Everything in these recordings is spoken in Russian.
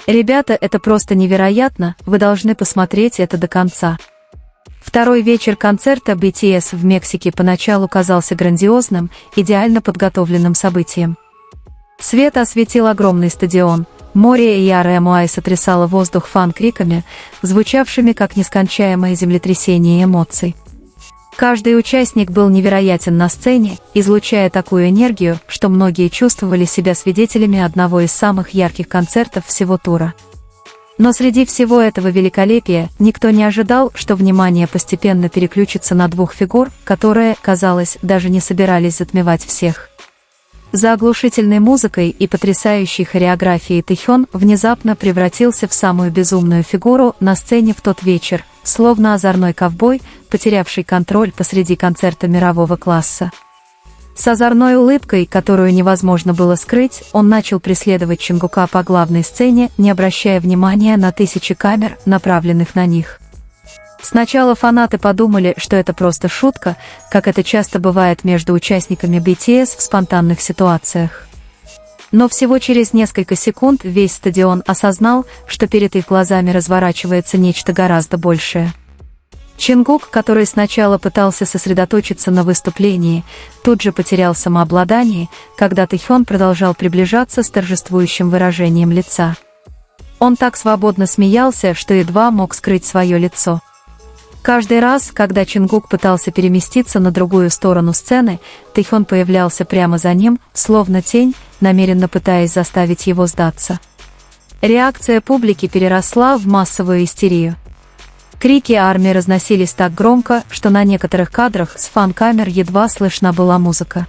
Ребята, это просто невероятно, вы должны посмотреть это до конца. Второй вечер концерта BTS в Мексике поначалу казался грандиозным, идеально подготовленным событием. Свет осветил огромный стадион, море и ярая муай сотрясало воздух фан-криками, звучавшими как нескончаемое землетрясение эмоций. Каждый участник был невероятен на сцене, излучая такую энергию, что многие чувствовали себя свидетелями одного из самых ярких концертов всего тура. Но среди всего этого великолепия никто не ожидал, что внимание постепенно переключится на двух фигур, которые, казалось, даже не собирались затмевать всех. За оглушительной музыкой и потрясающей хореографией Тэхён внезапно превратился в самую безумную фигуру на сцене в тот вечер, словно озорной ковбой, потерявший контроль посреди концерта мирового класса. С озорной улыбкой, которую невозможно было скрыть, он начал преследовать Чонгука по главной сцене, не обращая внимания на тысячи камер, направленных на них. Сначала фанаты подумали, что это просто шутка, как это часто бывает между участниками BTS в спонтанных ситуациях. Но всего через несколько секунд весь стадион осознал, что перед их глазами разворачивается нечто гораздо большее. Чонгук, который сначала пытался сосредоточиться на выступлении, тут же потерял самообладание, когда Тэхён продолжал приближаться с торжествующим выражением лица. Он так свободно смеялся, что едва мог скрыть свое лицо. Каждый раз, когда Чонгук пытался переместиться на другую сторону сцены, Тэхён появлялся прямо за ним, словно тень, намеренно пытаясь заставить его сдаться. Реакция публики переросла в массовую истерию. Крики армии разносились так громко, что на некоторых кадрах с фан-камер едва слышна была музыка.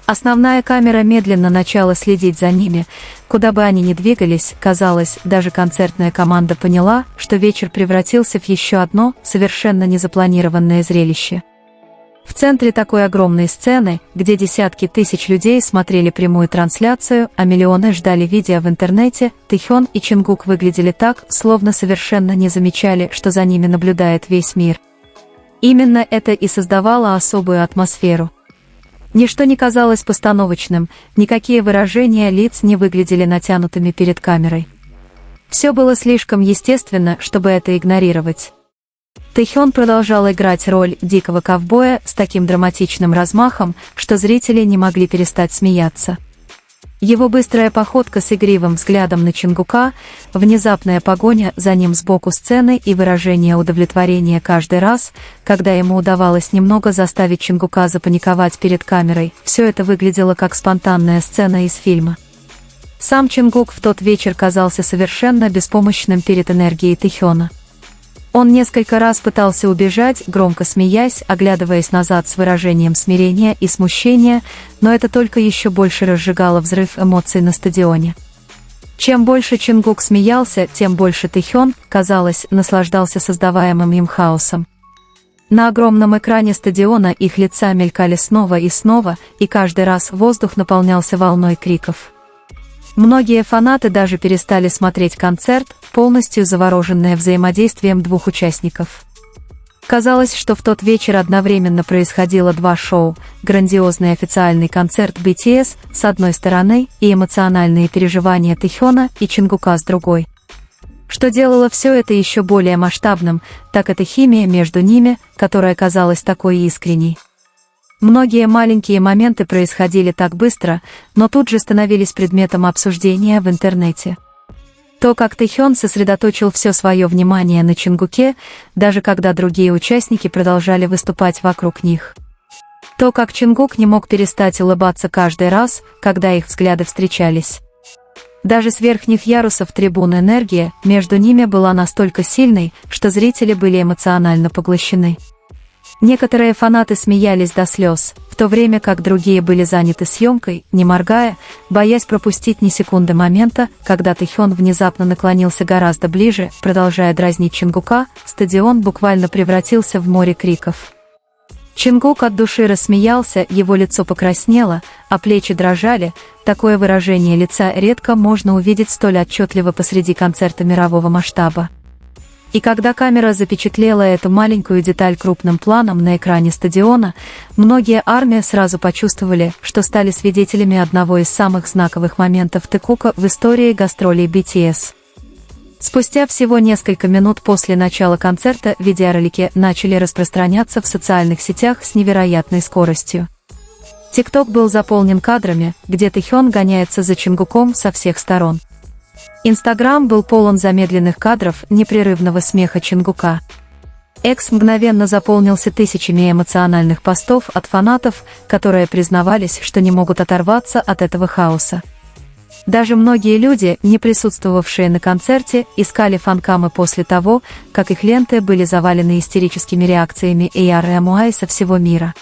Основная камера медленно начала следить за ними, куда бы они ни двигались, казалось, даже концертная команда поняла, что вечер превратился в еще одно, совершенно незапланированное зрелище. В центре такой огромной сцены, где десятки тысяч людей смотрели прямую трансляцию, а миллионы ждали видео в интернете, Тэхён и Чонгук выглядели так, словно совершенно не замечали, что за ними наблюдает весь мир. Именно это и создавало особую атмосферу. Ничто не казалось постановочным, никакие выражения лиц не выглядели натянутыми перед камерой. Все было слишком естественно, чтобы это игнорировать. Тэхён продолжал играть роль дикого ковбоя с таким драматичным размахом, что зрители не могли перестать смеяться. Его быстрая походка с игривым взглядом на Чонгука, внезапная погоня за ним сбоку сцены и выражение удовлетворения каждый раз, когда ему удавалось немного заставить Чонгука запаниковать перед камерой, все это выглядело как спонтанная сцена из фильма. Сам Чонгук в тот вечер казался совершенно беспомощным перед энергией Тэхёна. Он несколько раз пытался убежать, громко смеясь, оглядываясь назад с выражением смирения и смущения, но это только еще больше разжигало взрыв эмоций на стадионе. Чем больше Чонгук смеялся, тем больше Тэхён, казалось, наслаждался создаваемым им хаосом. На огромном экране стадиона их лица мелькали снова, и каждый раз воздух наполнялся волной криков. Многие фанаты даже перестали смотреть концерт, полностью завороженные взаимодействием двух участников. Казалось, что в тот вечер одновременно происходило два шоу: грандиозный официальный концерт BTS с одной стороны и эмоциональные переживания Тэхёна и Чонгука с другой. Что делало все это еще более масштабным, так это химия между ними, которая казалась такой искренней. Многие маленькие моменты происходили так быстро, но тут же становились предметом обсуждения в интернете. То, как Тэхён сосредоточил все свое внимание на Чонгуке, даже когда другие участники продолжали выступать вокруг них. То, как Чонгук не мог перестать улыбаться каждый раз, когда их взгляды встречались. Даже с верхних ярусов трибун энергия между ними была настолько сильной, что зрители были эмоционально поглощены. Некоторые фанаты смеялись до слез, в то время как другие были заняты съемкой, не моргая, боясь пропустить ни секунды момента, когда Тэхён внезапно наклонился гораздо ближе, продолжая дразнить Чонгука. Стадион буквально превратился в море криков. Чонгук от души рассмеялся, его лицо покраснело, а плечи дрожали. Такое выражение лица редко можно увидеть столь отчетливо посреди концерта мирового масштаба. И когда камера запечатлела эту маленькую деталь крупным планом на экране стадиона, многие армии сразу почувствовали, что стали свидетелями одного из самых знаковых моментов Тэкука в истории гастролей BTS. Спустя всего несколько минут после начала концерта видеоролики начали распространяться в социальных сетях с невероятной скоростью. ТикТок был заполнен кадрами, где Тэхён гоняется за Чингуком со всех сторон. Инстаграм был полон замедленных кадров непрерывного смеха Чингука. Экс мгновенно заполнился тысячами эмоциональных постов от фанатов, которые признавались, что не могут оторваться от этого хаоса. Даже многие люди, не присутствовавшие на концерте, искали фанкамы после того, как их ленты были завалены истерическими реакциями AR со всего мира.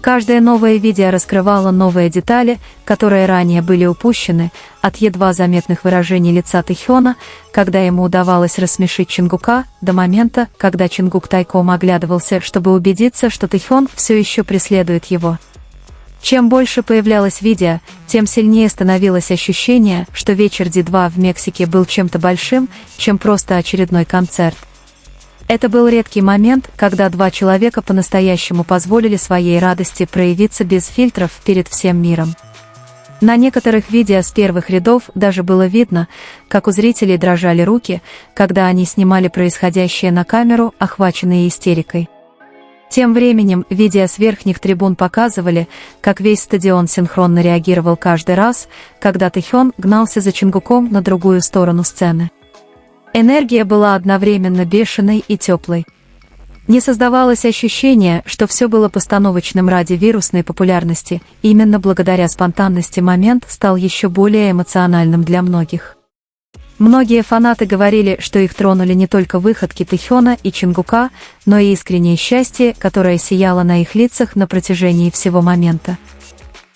Каждое новое видео раскрывало новые детали, которые ранее были упущены, от едва заметных выражений лица Тэхёна, когда ему удавалось рассмешить Чингука, до момента, когда Чингук тайком оглядывался, чтобы убедиться, что Тэхён все еще преследует его. Чем больше появлялось видео, тем сильнее становилось ощущение, что вечер D2 в Мексике был чем-то большим, чем просто очередной концерт. Это был редкий момент, когда два человека по-настоящему позволили своей радости проявиться без фильтров перед всем миром. На некоторых видео с первых рядов даже было видно, как у зрителей дрожали руки, когда они снимали происходящее на камеру, охваченные истерикой. Тем временем видео с верхних трибун показывали, как весь стадион синхронно реагировал каждый раз, когда Тэхён гнался за Чингуком на другую сторону сцены. Энергия была одновременно бешеной и теплой. Не создавалось ощущения, что все было постановочным ради вирусной популярности, именно благодаря спонтанности момент стал еще более эмоциональным для многих. Многие фанаты говорили, что их тронули не только выходки Тэхёна и Чингука, но и искреннее счастье, которое сияло на их лицах на протяжении всего момента.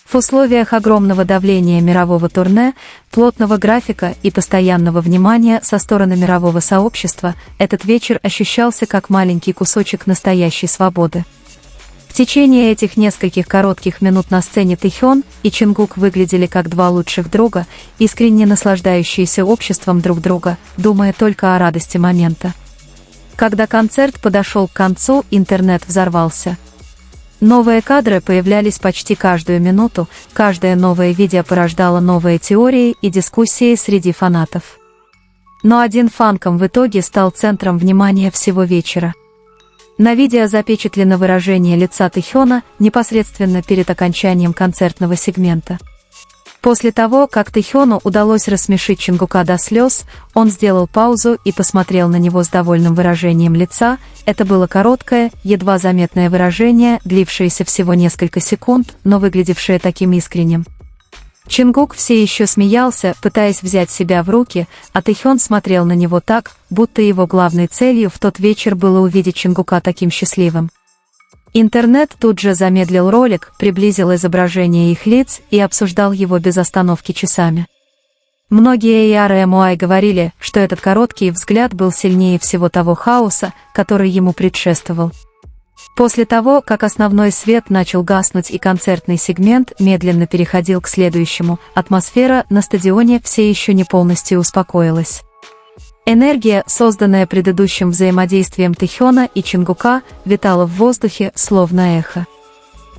В условиях огромного давления мирового турне, плотного графика и постоянного внимания со стороны мирового сообщества, этот вечер ощущался как маленький кусочек настоящей свободы. В течение этих нескольких коротких минут на сцене Тэхён и Чингук выглядели как два лучших друга, искренне наслаждающиеся обществом друг друга, думая только о радости момента. Когда концерт подошел к концу, интернет взорвался. Новые кадры появлялись почти каждую минуту, каждое новое видео порождало новые теории и дискуссии среди фанатов. Но один фанком в итоге стал центром внимания всего вечера. На видео запечатлено выражение лица Тэхёна непосредственно перед окончанием концертного сегмента. После того, как Тэхёну удалось рассмешить Чингука до слез, он сделал паузу и посмотрел на него с довольным выражением лица. Это было короткое, едва заметное выражение, длившееся всего несколько секунд, но выглядевшее таким искренним. Чингук все еще смеялся, пытаясь взять себя в руки, а Тэхён смотрел на него так, будто его главной целью в тот вечер было увидеть Чингука таким счастливым. Интернет тут же замедлил ролик, приблизил изображение их лиц и обсуждал его без остановки часами. Многие AR говорили, что этот короткий взгляд был сильнее всего того хаоса, который ему предшествовал. После того, как основной свет начал гаснуть и концертный сегмент медленно переходил к следующему, атмосфера на стадионе все еще не полностью успокоилась. Энергия, созданная предыдущим взаимодействием Тэхёна и Чингука, витала в воздухе, словно эхо.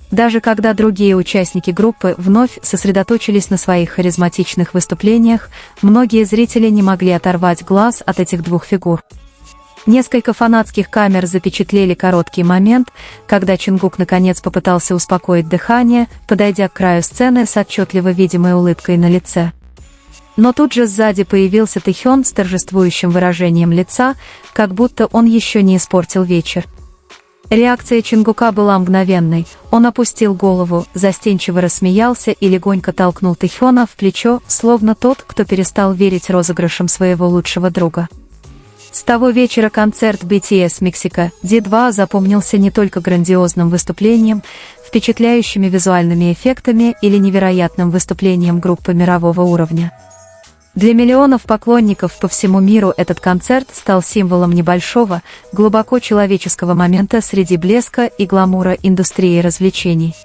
Даже когда другие участники группы вновь сосредоточились на своих харизматичных выступлениях, многие зрители не могли оторвать глаз от этих двух фигур. Несколько фанатских камер запечатлели короткий момент, когда Чингук наконец попытался успокоить дыхание, подойдя к краю сцены с отчетливо видимой улыбкой на лице. Но тут же сзади появился Тэхён с торжествующим выражением лица, как будто он еще не испортил вечер. Реакция Чингука была мгновенной, он опустил голову, застенчиво рассмеялся и легонько толкнул Тэхёна в плечо, словно тот, кто перестал верить розыгрышам своего лучшего друга. С того вечера концерт BTS Мексика D2 запомнился не только грандиозным выступлением, впечатляющими визуальными эффектами или невероятным выступлением группы мирового уровня. Для миллионов поклонников по всему миру этот концерт стал символом небольшого, глубоко человеческого момента среди блеска и гламура индустрии развлечений.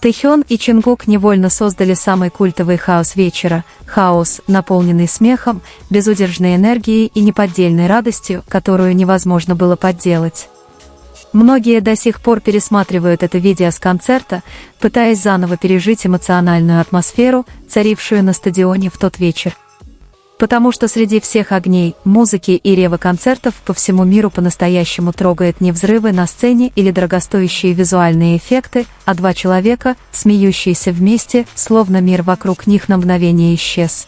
Тэхён и Чингук невольно создали самый культовый хаос вечера, хаос, наполненный смехом, безудержной энергией и неподдельной радостью, которую невозможно было подделать. Многие до сих пор пересматривают это видео с концерта, пытаясь заново пережить эмоциональную атмосферу, царившую на стадионе в тот вечер. Потому что среди всех огней, музыки и рева концертов по всему миру по-настоящему трогает не взрывы на сцене или дорогостоящие визуальные эффекты, а два человека, смеющиеся вместе, словно мир вокруг них на мгновение исчез.